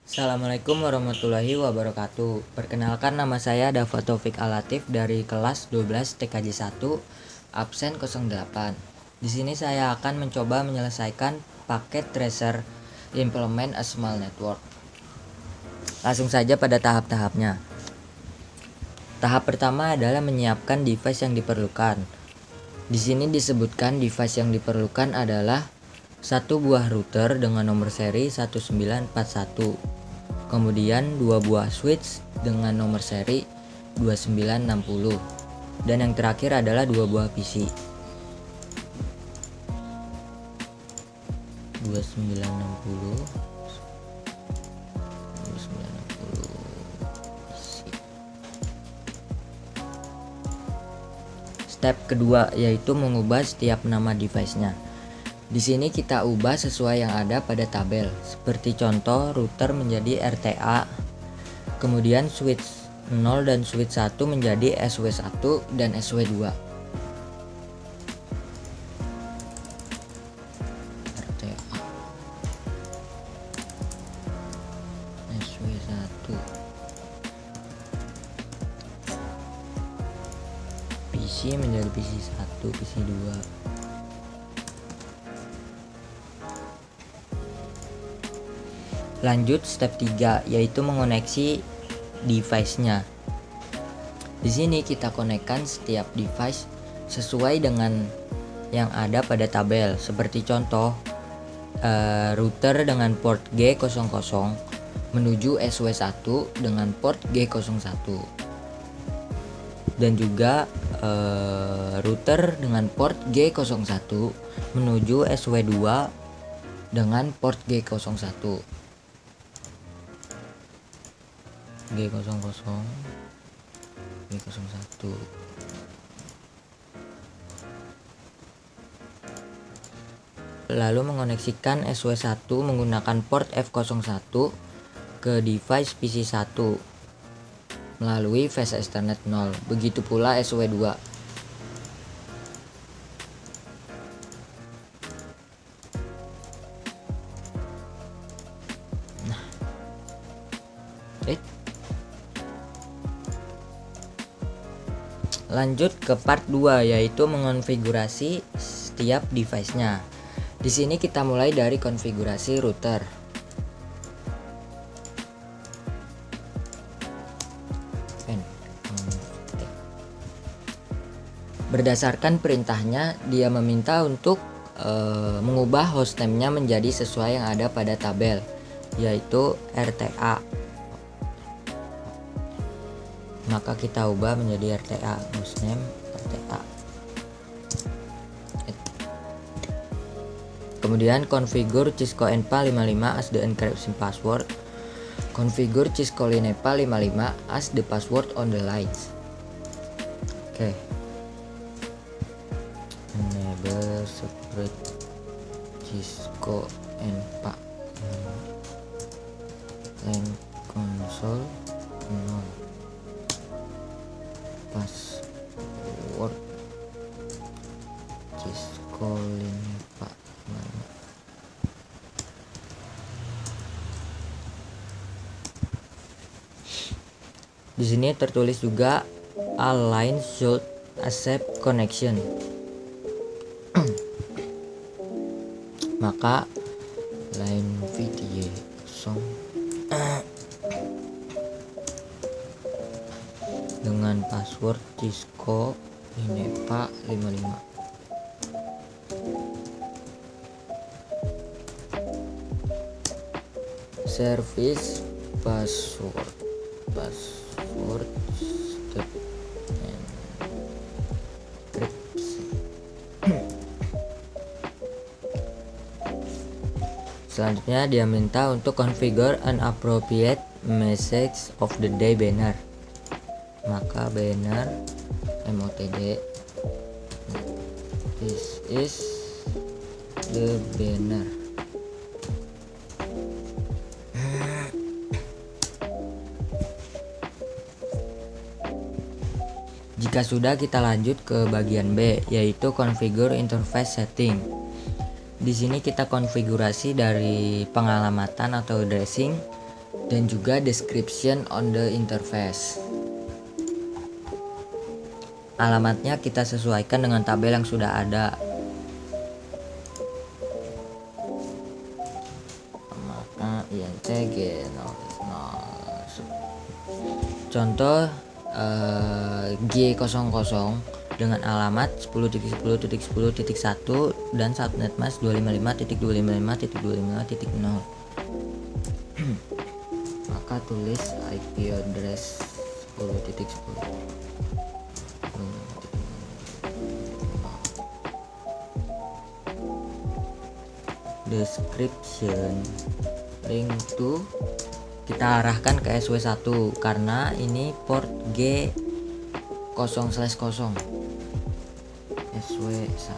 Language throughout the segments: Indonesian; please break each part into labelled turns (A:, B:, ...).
A: Assalamualaikum warahmatullahi wabarakatuh. Perkenalkan, nama saya Dava Taufik Alatif dari kelas 12 TKJ 1 absen 08. Di sini saya akan mencoba menyelesaikan paket tracer implement a small network. Langsung saja pada tahap-tahapnya. Tahap pertama adalah menyiapkan device yang diperlukan. Di sini disebutkan device yang diperlukan adalah satu buah router dengan nomor seri 1941. Kemudian 2 buah switch dengan nomor seri 2960. Dan yang terakhir adalah 2 buah PC. 2960 PC. Step kedua yaitu mengubah setiap nama device-nya. Di sini kita ubah sesuai yang ada pada tabel. Seperti contoh, router menjadi RTA. Kemudian switch 0 dan switch 1 menjadi SW1 dan SW2. RTA SW1. PC menjadi PC1, PC2. Lanjut step 3 yaitu mengoneksi device-nya. Di sini kita konekkan setiap device sesuai dengan yang ada pada tabel. Seperti contoh, router dengan port G00 menuju SW1 dengan port G01. Dan juga router dengan port G01 menuju SW2 dengan port G01. G00 G01. Lalu mengoneksikan SW1 menggunakan port F01 ke device PC1 melalui fase Ethernet 0. Begitu pula SW2. Lanjut ke part 2 yaitu mengonfigurasi setiap device-nya. Di sini kita mulai dari konfigurasi router. Berdasarkan perintahnya, dia meminta untuk mengubah hostname-nya menjadi sesuai yang ada pada tabel, yaitu RTA. Maka kita ubah menjadi RTA, hostname RTA. Kemudian configure Cisco ENPA 55 as the encryption password. Configure Cisco Linepa 55 as the password on the lines. Oke. Enable separate Cisco ENPA line console 0 password Cisco Linepa. Di sini tertulis juga all lines should accept connection. Maka line video song dengan password Cisco Linepa 55. Service password step encryption. Selanjutnya dia minta untuk configure an appropriate message of the day banner. Maka banner motd, this is the banner. Jika sudah, kita lanjut ke bagian B yaitu configure interface setting. Di sini kita konfigurasi dari pengalamatan atau addressing dan juga description on the interface. Alamatnya kita sesuaikan dengan tabel yang sudah ada. Maka INTG 0.0. Contoh G00 dengan alamat 10.10.10.1 dan subnet mask 255.255.255.0. Maka tulis IP address 10.10. Description link to kita arahkan ke SW1 karena ini port G0/0 SW1.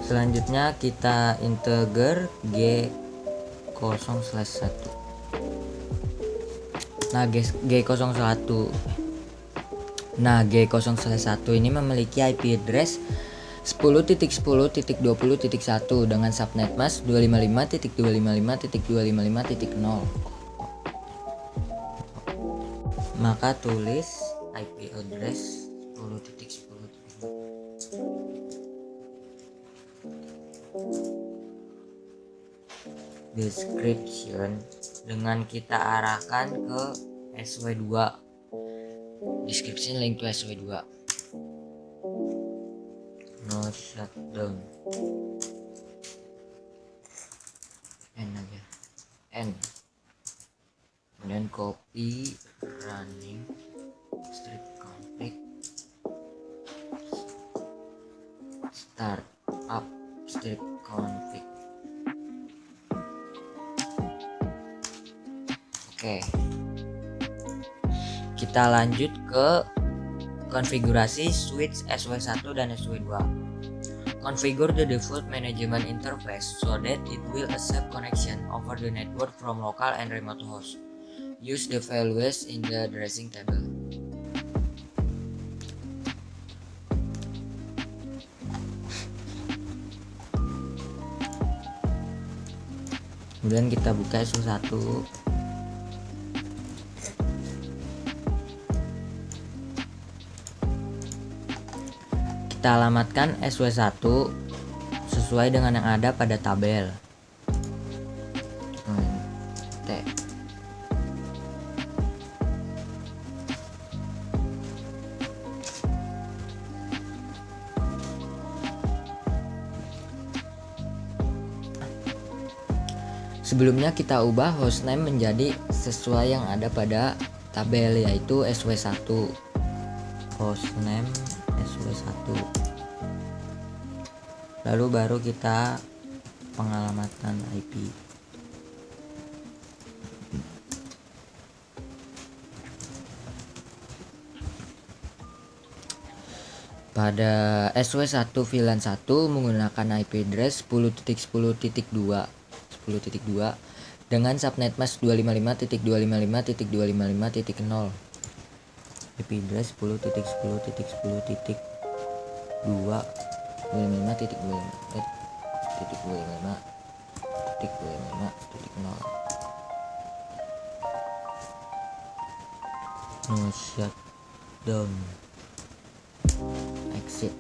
A: Selanjutnya kita integer G0/1. Nah, G0/1 ini memiliki IP address 10.10.20.1 dengan subnet mask 255.255.255.0. Maka tulis IP address 10.10. Description dengan kita arahkan ke SW2. Description link to SW2. No shutdown. N aja. N. Kemudian copy running strip config start up strip config. Oke. Kita lanjut ke konfigurasi switch SW1 dan SW2. Configure the default management interface so that it will accept connection over the network from local and remote host. Use the values in the addressing table. Kemudian kita buka SW1. Kita alamatkan SW1 sesuai dengan yang ada pada tabel. T. Sebelumnya kita ubah hostname menjadi sesuai yang ada pada tabel, yaitu SW1. Hostname SW1. Lalu baru kita pengalamatan IP. Pada SW1 VLAN 1 menggunakan IP address 10.10.2 dengan subnet mask 255.255.255.0. IP address 10.10.10.2 No shutdown. Exit.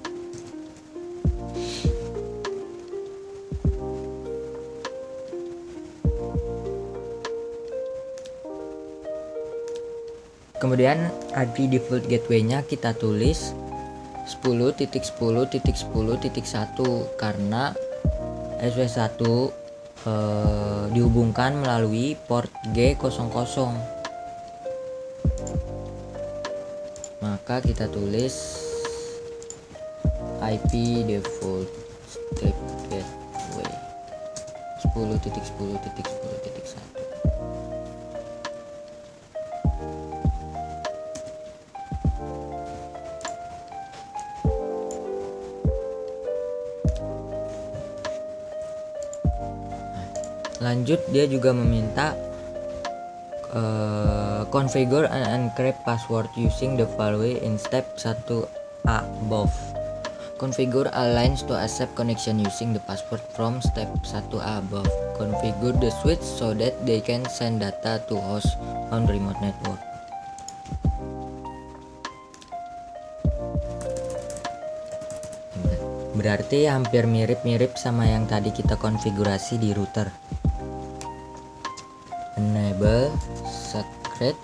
A: Kemudian IP default gateway-nya kita tulis 10.10.10.1 karena SW1 dihubungkan melalui port G00. Maka kita tulis IP default step gateway 10.10.10.1. Lanjut, dia juga meminta configure and encrypt password using the following in step 1 above. Configure all lines to accept connection using the password from step 1A above. Configure the switch so that they can send data to host on remote network. Berarti hampir mirip-mirip sama yang tadi kita konfigurasi di router. Enable secret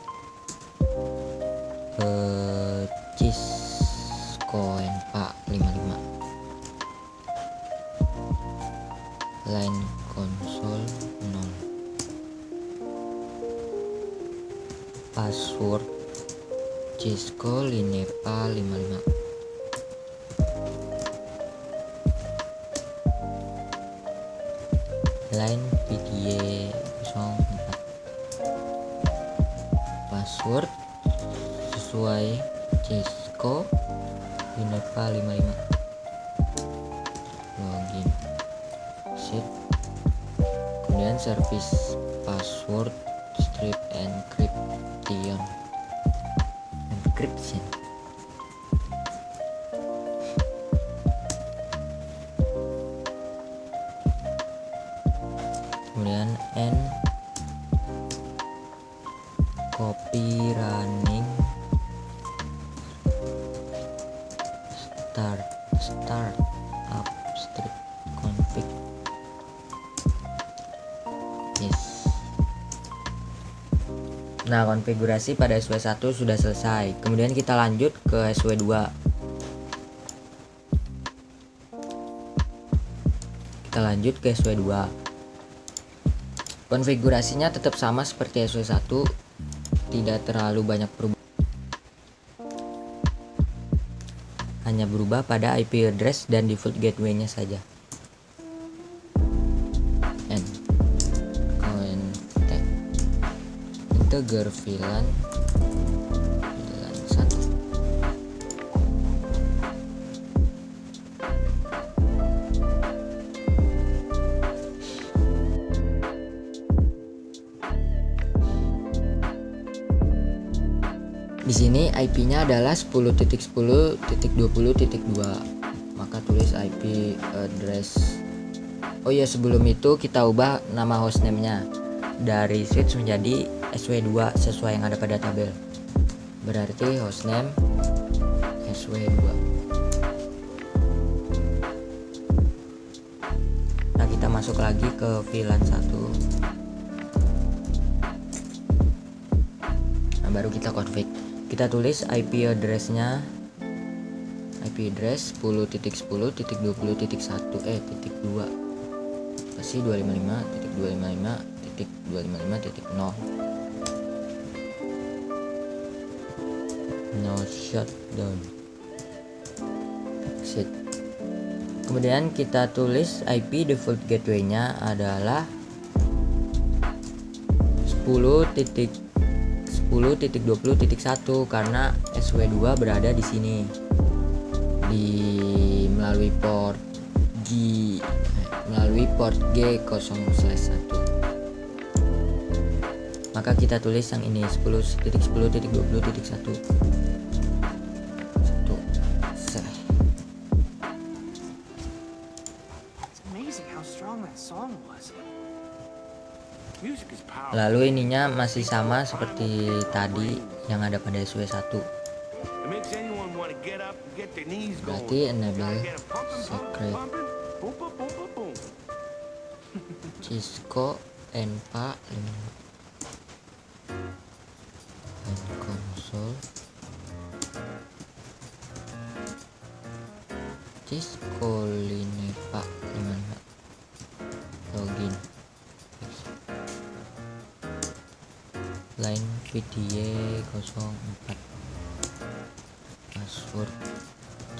A: Cisco NPA 55 line console 0 password Cisco Linepa 55 line PDA 04 password sesuai Cisco Linepa 55 login set, kemudian service password strip encryption kemudian n copy running start up strip config. Yes. Nah, konfigurasi pada SW1 sudah selesai. Kemudian kita lanjut ke SW2. Konfigurasinya tetap sama seperti SW1, tidak terlalu banyak perubahan. Hanya berubah pada IP address dan default gateway-nya saja. Integer VLAN 1. Di sini IP-nya adalah 10.10.20.2. Maka tulis IP address. Oh iya, sebelum itu kita ubah nama hostname-nya dari switch menjadi SW2 sesuai yang ada pada tabel. Berarti hostname SW2. Nah, kita masuk lagi ke VLAN 1. Nah, baru kita config. Kita tulis IP address-nya, IP address 10.10.20.1 pasti 255.255.255.0 no shutdown set. Kemudian kita tulis IP default gateway-nya adalah 10.20.1 karena SW2 berada di sini melalui port G0/1. Maka kita tulis yang ini 10.10.20.1. Lalu ininya masih sama seperti tadi yang ada pada SW1. Berarti enable secret Cisco NPA 55 and console Cisco Linepa 55 login line PDA 04 password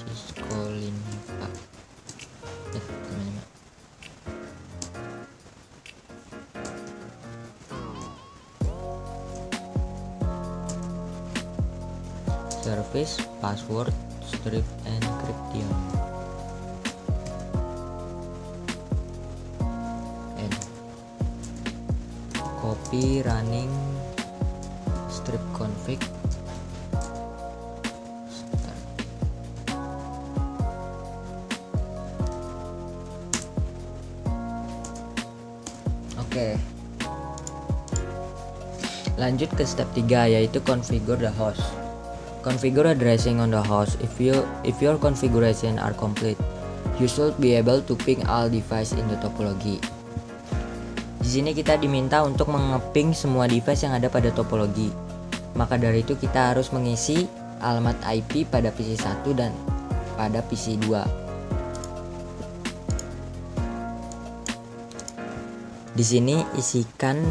A: Cisco Linepa 55. Service password strip encryption and copy running strip config start. Oke. Lanjut ke step 3, yaitu configure the host. Configure addressing on the host. If your configuration are complete, you should be able to ping all device in the topology. Di sini kita diminta untuk mengeping semua device yang ada pada topologi. Maka dari itu kita harus mengisi alamat IP pada PC 1 dan pada PC 2. Di sini isikan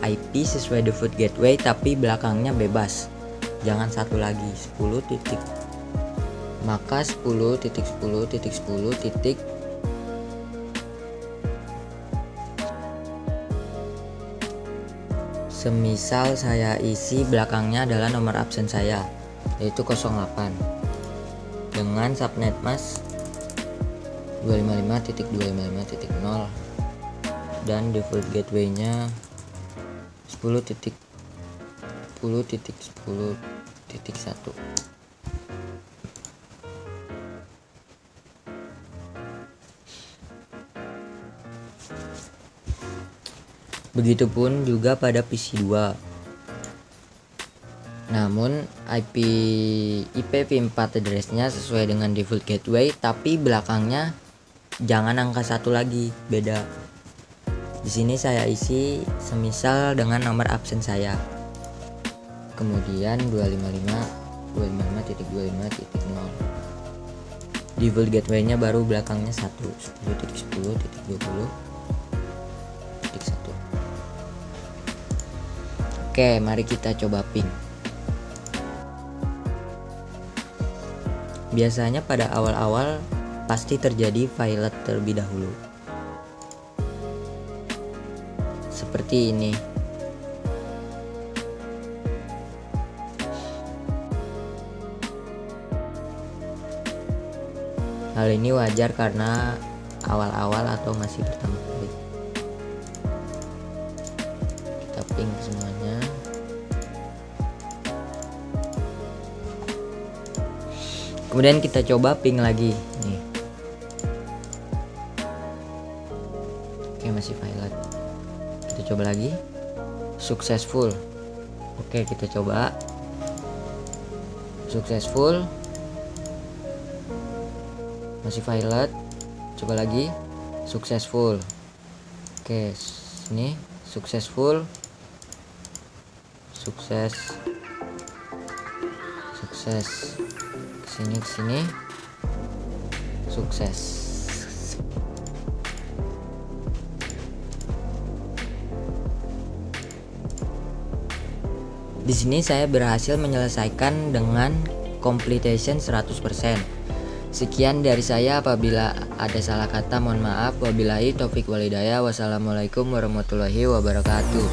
A: IP sesuai default gateway, tapi belakangnya bebas. Jangan satu lagi, 10 titik. Maka 10.10.10. Semisal saya isi belakangnya adalah nomor absen saya, yaitu 08 dengan subnet mask 255.255.0 dan default gateway-nya 10.10.10.1. Begitupun juga pada PC 2. Namun IP IPv4 address-nya sesuai dengan default gateway, tapi belakangnya jangan angka 1 lagi, beda. Di sini saya isi semisal dengan nomor absen saya. Kemudian 255.255.0. Default gateway-nya baru belakangnya 1, 10.10.20.1. Oke, mari kita coba ping. Biasanya pada awal-awal pasti terjadi violet terlebih dahulu. Seperti ini. Hal ini wajar karena awal-awal atau masih pertama kali. Kita ping semuanya. Kemudian kita coba ping lagi nih. Oke, masih violet. Kita coba lagi. Successful. Oke, kita coba. Successful. Masih violet. Coba lagi. Successful. Oke, sini successful. Sukses. Kesini sukses. Di sini saya berhasil menyelesaikan dengan completion 100%. Sekian dari saya, apabila ada salah kata mohon maaf. Wabillahi taufik walhidayah. Wassalamualaikum warahmatullahi wabarakatuh.